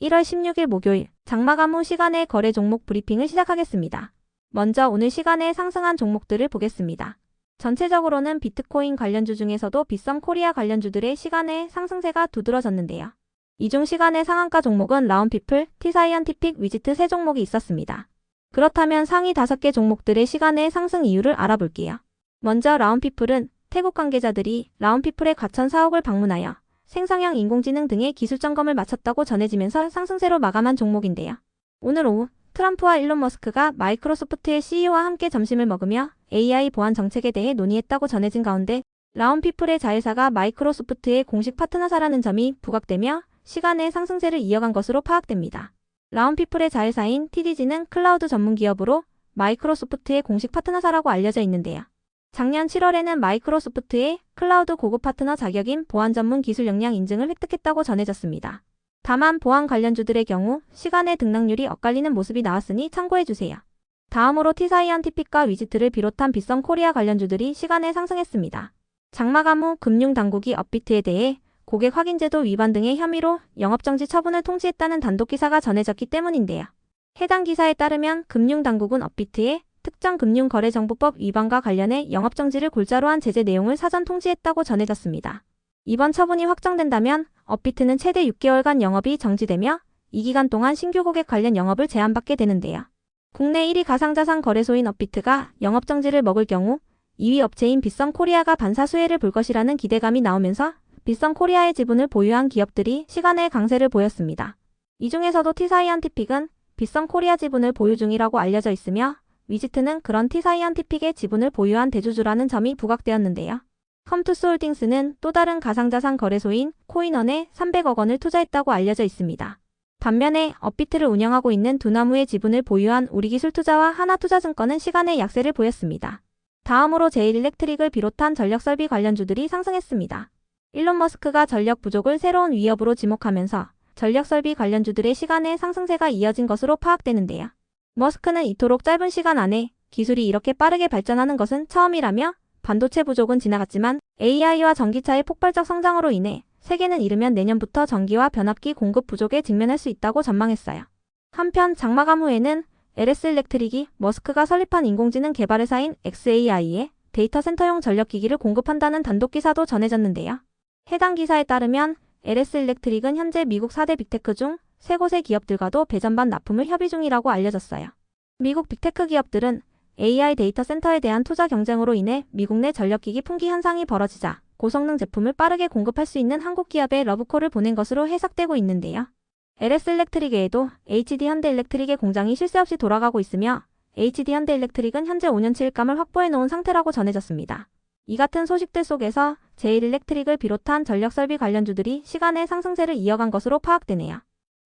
1월 16일 목요일 장마감 후 시간의 거래 종목 브리핑을 시작하겠습니다. 먼저 오늘 시간에 상승한 종목들을 보겠습니다. 전체적으로는 비트코인 관련주 중에서도 빗썸코리아 관련주들의 시간의 상승세가 두드러졌는데요. 이 중 시간의 상한가 종목은 라운피플, T사이언티픽, 위지트 세 종목이 있었습니다. 그렇다면 상위 5개 종목들의 시간의 상승 이유를 알아볼게요. 먼저 라운피플은 태국 관계자들이 라운피플의 과천 사옥을 방문하여 생성형 인공지능 등의 기술 점검을 마쳤다고 전해지면서 상승세로 마감한 종목인데요. 오늘 오후 트럼프와 일론 머스크가 마이크로소프트의 CEO와 함께 점심을 먹으며 AI 보안 정책에 대해 논의했다고 전해진 가운데 라운피플의 자회사가 마이크로소프트의 공식 파트너사라는 점이 부각되며 시간의 상승세를 이어간 것으로 파악됩니다. 라운피플의 자회사인 TDG는 클라우드 전문 기업으로 마이크로소프트의 공식 파트너사라고 알려져 있는데요. 작년 7월에는 마이크로소프트의 클라우드 고급 파트너 자격인 보안 전문 기술 역량 인증을 획득했다고 전해졌습니다. 다만 보안 관련주들의 경우 시간의 등락률이 엇갈리는 모습이 나왔으니 참고해주세요. 다음으로 T사이언티픽과 위지트를 비롯한 빗썸코리아 관련주들이 시간에 상승했습니다. 장마감 후 금융당국이 업비트에 대해 고객 확인제도 위반 등의 혐의로 영업정지 처분을 통지했다는 단독 기사가 전해졌기 때문인데요. 해당 기사에 따르면 금융당국은 업비트에 특정 금융거래정보법 위반과 관련해 영업정지를 골자로 한 제재 내용을 사전 통지했다고 전해졌습니다. 이번 처분이 확정된다면 업비트는 최대 6개월간 영업이 정지되며 이 기간 동안 신규 고객 관련 영업을 제한받게 되는데요. 국내 1위 가상자산 거래소인 업비트가 영업정지를 먹을 경우 2위 업체인 빗썸코리아가 반사수혜를 볼 것이라는 기대감이 나오면서 빗썸코리아의 지분을 보유한 기업들이 시간의 강세를 보였습니다. 이 중에서도 T사이언티픽은 빗썸코리아 지분을 보유 중이라고 알려져 있으며 위지트는 그런 T사이언티픽의 지분을 보유한 대주주라는 점이 부각되었는데요. 컴투스홀딩스는 또 다른 가상자산 거래소인 코인원에 300억 원을 투자했다고 알려져 있습니다. 반면에 업비트를 운영하고 있는 두나무의 지분을 보유한 우리기술투자와 하나투자증권은 시간의 약세를 보였습니다. 다음으로 제일일렉트릭을 비롯한 전력설비 관련주들이 상승했습니다. 일론 머스크가 전력 부족을 새로운 위협으로 지목하면서 전력설비 관련주들의 시간의 상승세가 이어진 것으로 파악되는데요. 머스크는 이토록 짧은 시간 안에 기술이 이렇게 빠르게 발전하는 것은 처음이라며 반도체 부족은 지나갔지만 AI와 전기차의 폭발적 성장으로 인해 세계는 이르면 내년부터 전기와 변압기 공급 부족에 직면할 수 있다고 전망했어요. 한편 장마감 후에는 LS일렉트릭이 머스크가 설립한 인공지능 개발 회사인 xAI에 데이터 센터용 전력기기를 공급한다는 단독 기사도 전해졌는데요. 해당 기사에 따르면 LS일렉트릭은 현재 미국 4대 빅테크 중 3곳의 기업들과도 배전반 납품을 협의 중이라고 알려졌어요. 미국 빅테크 기업들은 AI 데이터 센터에 대한 투자 경쟁으로 인해 미국 내 전력기기 품귀 현상이 벌어지자 고성능 제품을 빠르게 공급할 수 있는 한국 기업에 러브콜을 보낸 것으로 해석되고 있는데요. LS일렉트릭 외에도 HD현대일렉트릭의 공장이 쉴 새 없이 돌아가고 있으며 HD현대일렉트릭은 현재 5년치 일감을 확보해 놓은 상태라고 전해졌습니다. 이 같은 소식들 속에서 제일일렉트릭을 비롯한 전력설비 관련주들이 시간의 상승세를 이어간 것으로 파악되네요.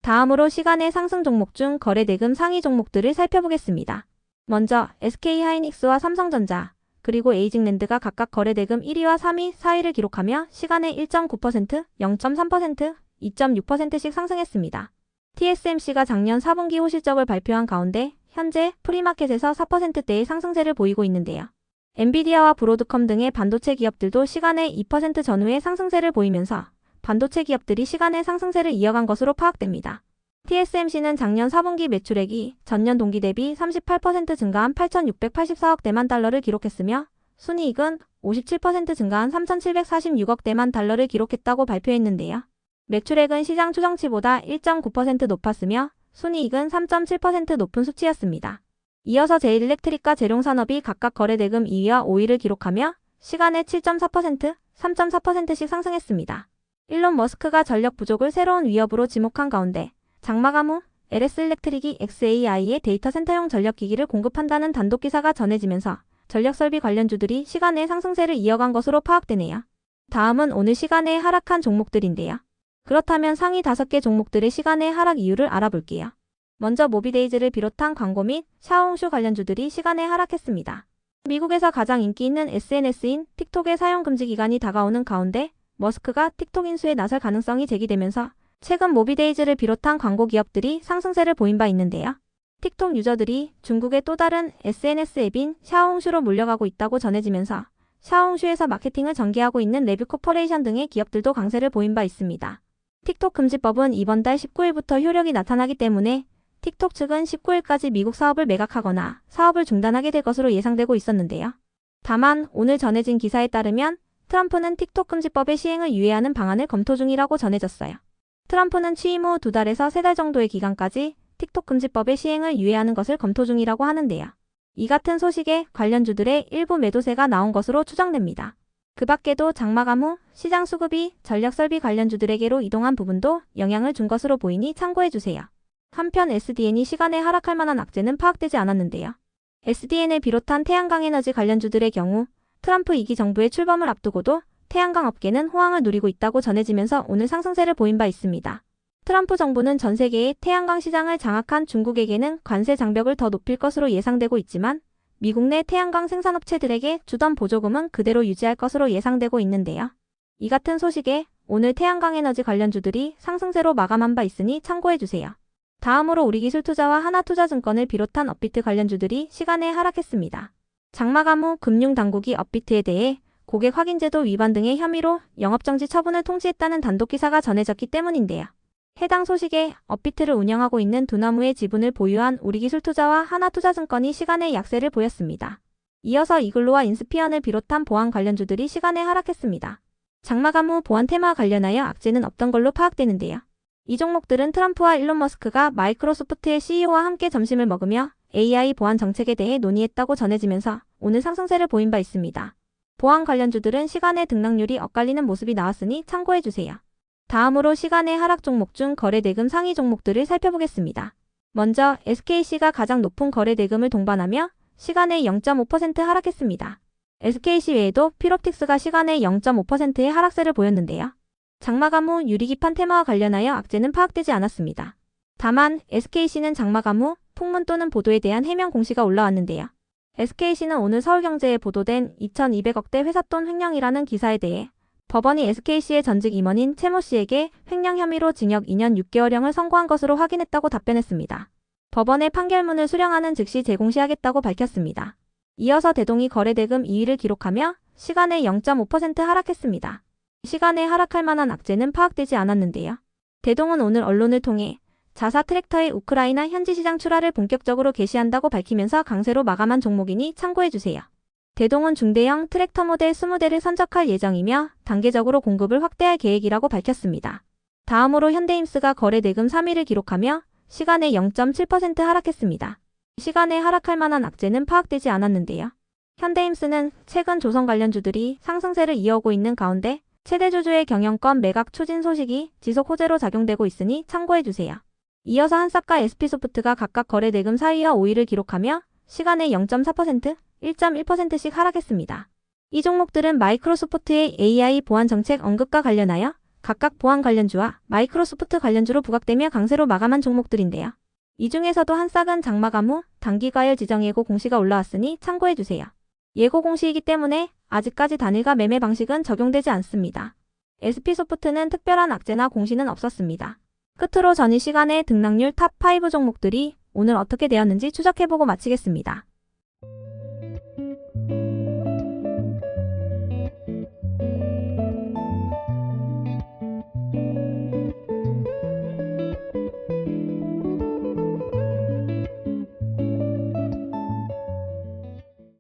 다음으로 시간의 상승 종목 중 거래대금 상위 종목들을 살펴보겠습니다. 먼저 SK하이닉스와 삼성전자, 그리고 에이징랜드가 각각 거래대금 1위와 3위, 4위를 기록하며 시간에 1.9%, 0.3%, 2.6%씩 상승했습니다. TSMC가 작년 4분기 후 실적을 발표한 가운데 현재 프리마켓에서 4%대의 상승세를 보이고 있는데요. 엔비디아와 브로드컴 등의 반도체 기업들도 시간에 2% 전후의 상승세를 보이면서 반도체 기업들이 시간의 상승세를 이어간 것으로 파악됩니다. TSMC는 작년 4분기 매출액이 전년 동기 대비 38% 증가한 8,684억 대만 달러를 기록했으며 순이익은 57% 증가한 3,746억 대만 달러를 기록했다고 발표했는데요. 매출액은 시장 추정치보다 1.9% 높았으며 순이익은 3.7% 높은 수치였습니다. 이어서 제일일렉트릭과 재룡산업이 각각 거래대금 2위와 5위를 기록하며 시간에 7.4%, 3.4%씩 상승했습니다. 일론 머스크가 전력 부족을 새로운 위협으로 지목한 가운데 장마감 후 LS일렉트릭이 xAI에 데이터 센터용 전력기기를 공급한다는 단독 기사가 전해지면서 전력설비 관련주들이 시간의 상승세를 이어간 것으로 파악되네요. 다음은 오늘 시간에 하락한 종목들인데요. 그렇다면 상위 5개 종목들의 시간의 하락 이유를 알아볼게요. 먼저 모비데이즈를 비롯한 광고 및 샤오홍슈 관련주들이 시간에 하락했습니다. 미국에서 가장 인기 있는 SNS인 틱톡의 사용 금지 기간이 다가오는 가운데 머스크가 틱톡 인수에 나설 가능성이 제기되면서 최근 모비데이즈를 비롯한 광고 기업들이 상승세를 보인 바 있는데요. 틱톡 유저들이 중국의 또 다른 SNS 앱인 샤오홍슈로 몰려가고 있다고 전해지면서 샤오홍슈에서 마케팅을 전개하고 있는 레뷰 코퍼레이션 등의 기업들도 강세를 보인 바 있습니다. 틱톡 금지법은 이번 달 19일부터 효력이 나타나기 때문에 틱톡 측은 19일까지 미국 사업을 매각하거나 사업을 중단하게 될 것으로 예상되고 있었는데요. 다만 오늘 전해진 기사에 따르면 트럼프는 틱톡 금지법의 시행을 유예하는 방안을 검토 중이라고 전해졌어요. 트럼프는 취임 후 2달에서 3달 정도의 기간까지 틱톡 금지법의 시행을 유예하는 것을 검토 중이라고 하는데요. 이 같은 소식에 관련주들의 일부 매도세가 나온 것으로 추정됩니다. 그 밖에도 장마감 후 시장 수급이 전력설비 관련주들에게로 이동한 부분도 영향을 준 것으로 보이니 참고해주세요. 한편 SDN이 시간에 하락할 만한 악재는 파악되지 않았는데요. SDN을 비롯한 태양광 에너지 관련주들의 경우 트럼프 2기 정부의 출범을 앞두고도 태양광 업계는 호황을 누리고 있다고 전해지면서 오늘 상승세를 보인 바 있습니다. 트럼프 정부는 전 세계의 태양광 시장을 장악한 중국에게는 관세 장벽을 더 높일 것으로 예상되고 있지만 미국 내 태양광 생산업체들에게 주던 보조금은 그대로 유지할 것으로 예상되고 있는데요. 이 같은 소식에 오늘 태양광 에너지 관련주들이 상승세로 마감한 바 있으니 참고해주세요. 다음으로 우리기술투자와 하나투자증권을 비롯한 업비트 관련주들이 시간에 하락했습니다. 장마감 후 금융당국이 업비트에 대해 고객 확인제도 위반 등의 혐의로 영업정지 처분을 통지했다는 단독기사가 전해졌기 때문인데요. 해당 소식에 업비트를 운영하고 있는 두나무의 지분을 보유한 우리기술투자와 하나투자증권이 시간에 약세를 보였습니다. 이어서 이글루와 인스피언을 비롯한 보안 관련주들이 시간에 하락했습니다. 장마감 후 보안 테마와 관련하여 악재는 없던 걸로 파악되는데요. 이 종목들은 트럼프와 일론 머스크가 마이크로소프트의 CEO와 함께 점심을 먹으며 AI 보안 정책에 대해 논의했다고 전해지면서 오늘 상승세를 보인 바 있습니다. 보안 관련주들은 시간의 등락률이 엇갈리는 모습이 나왔으니 참고해주세요. 다음으로 시간의 하락 종목 중 거래대금 상위 종목들을 살펴보겠습니다. 먼저 SKC가 가장 높은 거래대금을 동반하며 시간에 0.5% 하락했습니다. SKC 외에도 필옵틱스가 시간에 0.5%의 하락세를 보였는데요. 장마감 후 유리기판 테마와 관련하여 악재는 파악되지 않았습니다. 다만 SKC는 장마감 후 풍문 또는 보도에 대한 해명 공시가 올라왔는데요. SKC는 오늘 서울경제에 보도된 2,200억대 회삿돈 횡령이라는 기사에 대해 법원이 SKC의 전직 임원인 최 모 씨에게 횡령 혐의로 징역 2년 6개월형을 선고한 것으로 확인했다고 답변했습니다. 법원의 판결문을 수령하는 즉시 재공시하겠다고 밝혔습니다. 이어서 대동이 거래대금 2위를 기록하며 시간에 0.5% 하락했습니다. 시간에 하락할 만한 악재는 파악되지 않았는데요. 대동은 오늘 언론을 통해 자사 트랙터의 우크라이나 현지 시장 출하를 본격적으로 개시한다고 밝히면서 강세로 마감한 종목이니 참고해주세요. 대동은 중대형 트랙터 모델 20대를 선적할 예정이며 단계적으로 공급을 확대할 계획이라고 밝혔습니다. 다음으로 현대임스가 거래대금 3위를 기록하며 시간에 0.7% 하락했습니다. 시간에 하락할 만한 악재는 파악되지 않았는데요. 현대임스는 최근 조선 관련주들이 상승세를 이어오고 있는 가운데 최대주주의 경영권 매각 추진 소식이 지속 호재로 작용되고 있으니 참고해주세요. 이어서 한사과 SP소프트가 각각 거래대금 4위와 5위를 기록하며 시간에 0.4%, 1.1%씩 하락했습니다. 이 종목들은 마이크로소프트의 AI 보안 정책 언급과 관련하여 각각 보안 관련주와 마이크로소프트 관련주로 부각되며 강세로 마감한 종목들인데요. 이 중에서도 한싹은 장마감 후 단기과열 지정 예고 공시가 올라왔으니 참고해주세요. 예고 공시이기 때문에 아직까지 단일가 매매 방식은 적용되지 않습니다. SP소프트는 특별한 악재나 공시는 없었습니다. 끝으로 전일 시간의 등락률 탑5 종목들이 오늘 어떻게 되었는지 추적해보고 마치겠습니다.